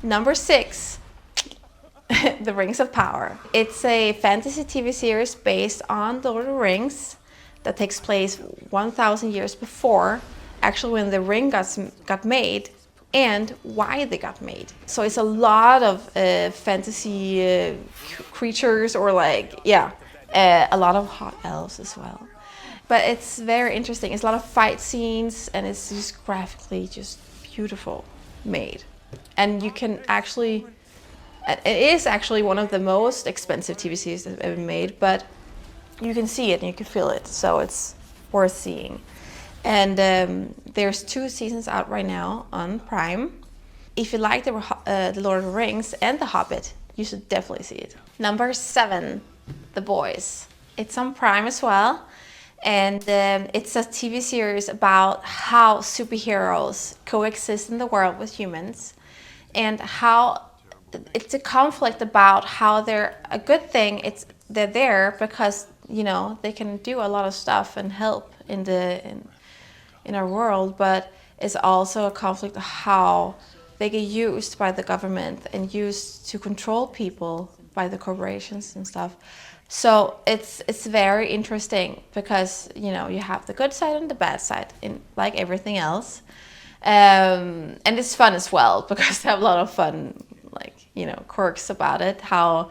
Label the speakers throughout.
Speaker 1: Number 6, The Rings of Power. It's a fantasy TV series based on the Lord of the Rings that takes place 1,000 years before, actually when the ring got made and why they got made. So it's a lot of fantasy creatures, or like, yeah, a lot of hot elves as well. But it's very interesting. It's a lot of fight scenes, and it's just graphically just beautiful made. And you can actually, it is actually one of the most expensive TV series that have ever been made, but you can see it and you can feel it, so it's worth seeing. And there's 2 seasons out right now on Prime. If you like the Lord of the Rings and The Hobbit, you should definitely see it. Number 7, The Boys. It's on Prime as well. And it's a TV series about how superheroes coexist in the world with humans, and how it's a conflict about how they're a good thing. They're there because, you know, they can do a lot of stuff and help in our world, but it's also a conflict of how they get used by the government and used to control people by the corporations and stuff. So it's very interesting because, you know, you have the good side and the bad side, in like everything else. And it's fun as well because they have a lot of fun, like, you know, quirks about it. How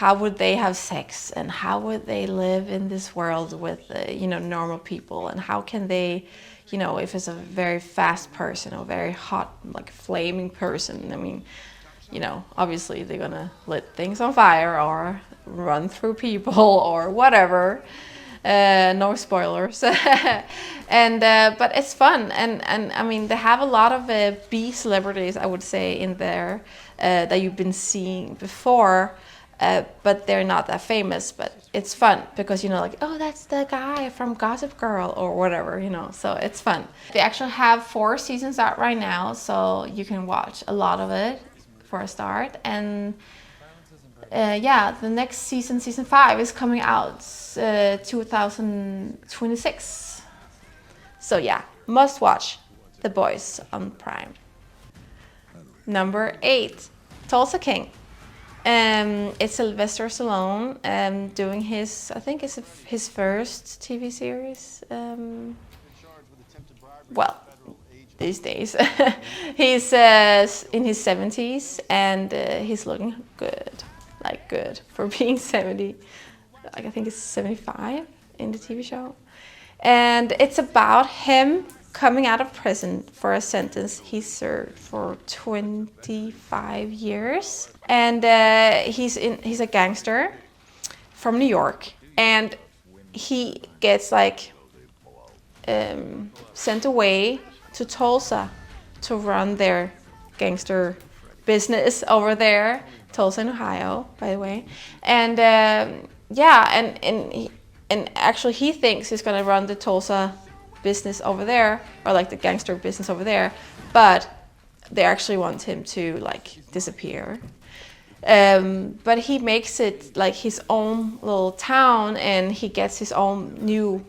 Speaker 1: would they have sex, and how would they live in this world with, you know, normal people, and how can they, you know, if it's a very fast person or very hot, like flaming person, I mean, you know, obviously they're gonna lit things on fire or run through people or whatever. No spoilers. And but it's fun, and I mean, they have a lot of B celebrities, I would say, in there that you've been seeing before, but they're not that famous. But it's fun because, you know, like, oh, that's the guy from Gossip Girl or whatever, you know, so it's fun. They actually have 4 seasons out right now, so you can watch a lot of it for a start. And yeah, the next season, season 5, is coming out 2026. So yeah, must watch The Boys on Prime. Number 8, Tulsa King. It's Sylvester Stallone doing his, I think it's his first TV series. Well, these days. He's in his 70s, and he's looking good. Like, good for being 70. Like, I think it's 75 in the TV show. And it's about him coming out of prison for a sentence he served for 25 years. And he's a gangster from New York, and he gets like sent away to Tulsa to run their gangster business over there. Tulsa in Ohio, by the way. And yeah, and actually he thinks he's gonna run the Tulsa business over there, or like the gangster business over there, but they actually want him to like disappear. But he makes it like his own little town, and he gets his own new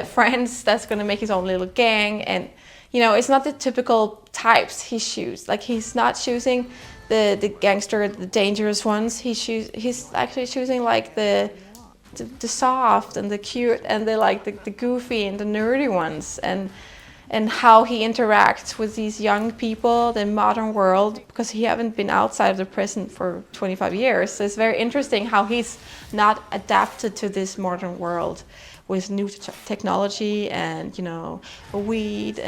Speaker 1: friends that's gonna make his own little gang. And, you know, it's not the typical types he chooses. Like, he's not choosing the gangster, the dangerous ones. He's actually choosing like the soft and the cute and the goofy and the nerdy ones, and how he interacts with these young people, the modern world, because he haven't been outside of the prison for 25 years. So it's very interesting how he's not adapted to this modern world with new technology and, you know, weed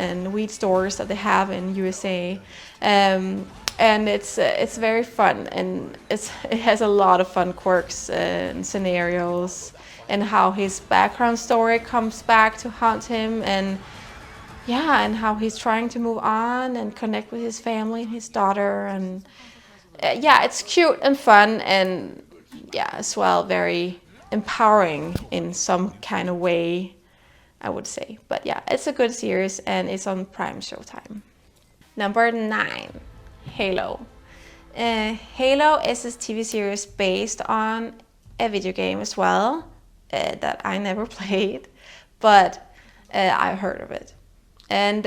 Speaker 1: stores that they have in USA. And it's very fun, and it has a lot of fun quirks and scenarios, and how his background story comes back to haunt him, and yeah, and how he's trying to move on and connect with his family and his daughter. And yeah, it's cute and fun, and yeah, as well, very empowering in some kind of way, I would say. But yeah, it's a good series, and it's on Prime Showtime. Number 9, Halo. Halo is a TV series based on a video game as well, that I never played, but I've heard of it. And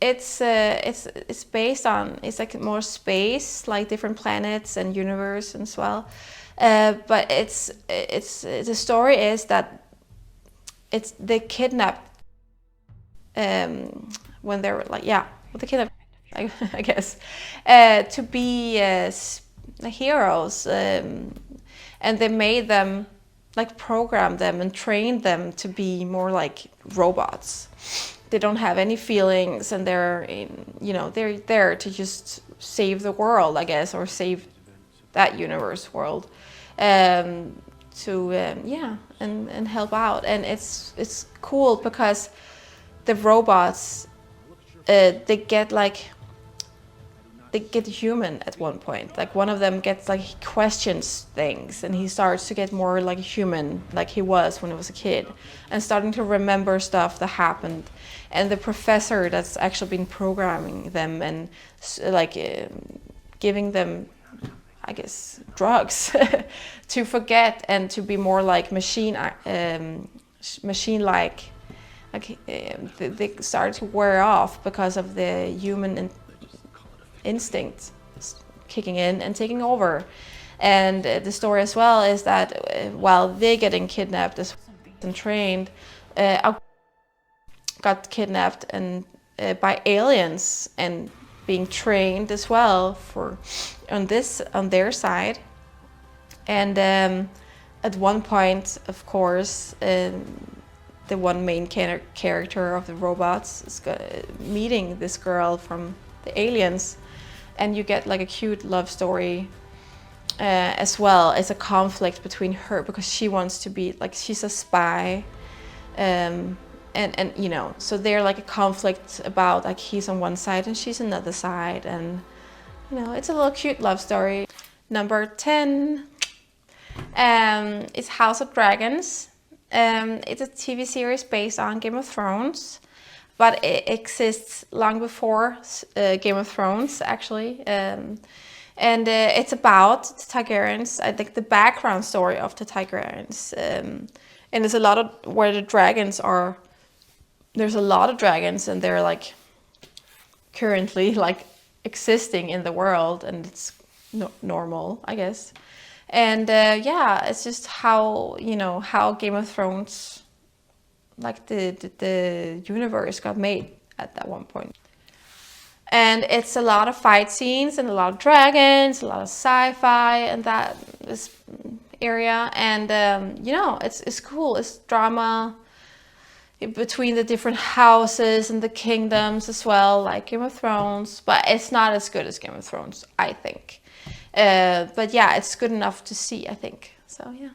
Speaker 1: it's based on, it's like more space, like different planets and universe as well. But it's the story is that they kidnapped when they were like, yeah, well, they kidnapped, I guess, to be heroes, and they made them, like, program them and train them to be more like robots. They don't have any feelings, and they're there to just save the world, I guess, or save that universe world, to yeah, and help out. And it's cool because the robots, they get human at one point. Like, one of them gets, like, he questions things, and he starts to get more like human, like he was when he was a kid, and starting to remember stuff that happened. And the professor that's actually been programming them and like giving them, I guess, drugs to forget and to be more like machine-like. They start to wear off because of the human instinct kicking in and taking over. And the story as well is that while they're getting kidnapped and trained, got kidnapped and by aliens and being trained as well for on their side. And at one point, of course, the one main character of the robots is meeting this girl from the aliens, and you get like a cute love story as well as a conflict between her, because she wants to be like, she's a spy, and you know, so they're like a conflict about, like, he's on one side and she's on the other side, and you know, it's a little cute love story. Number 10 is House of Dragons. It's a TV series based on Game of Thrones, but it exists long before Game of Thrones, actually. And it's about the Targaryens, I think the background story of the Targaryens. And there's a lot of where the dragons are. There's a lot of dragons, and they're like currently like existing in the world, and it's normal, I guess. And yeah, it's just how, you know, how Game of Thrones, like the universe got made at that one point. And it's a lot of fight scenes and a lot of dragons, a lot of sci-fi and this area. And you know, it's cool. It's drama between the different houses and the kingdoms as well, like Game of Thrones, but it's not as good as Game of Thrones, I think. But yeah, it's good enough to see, I think. So yeah.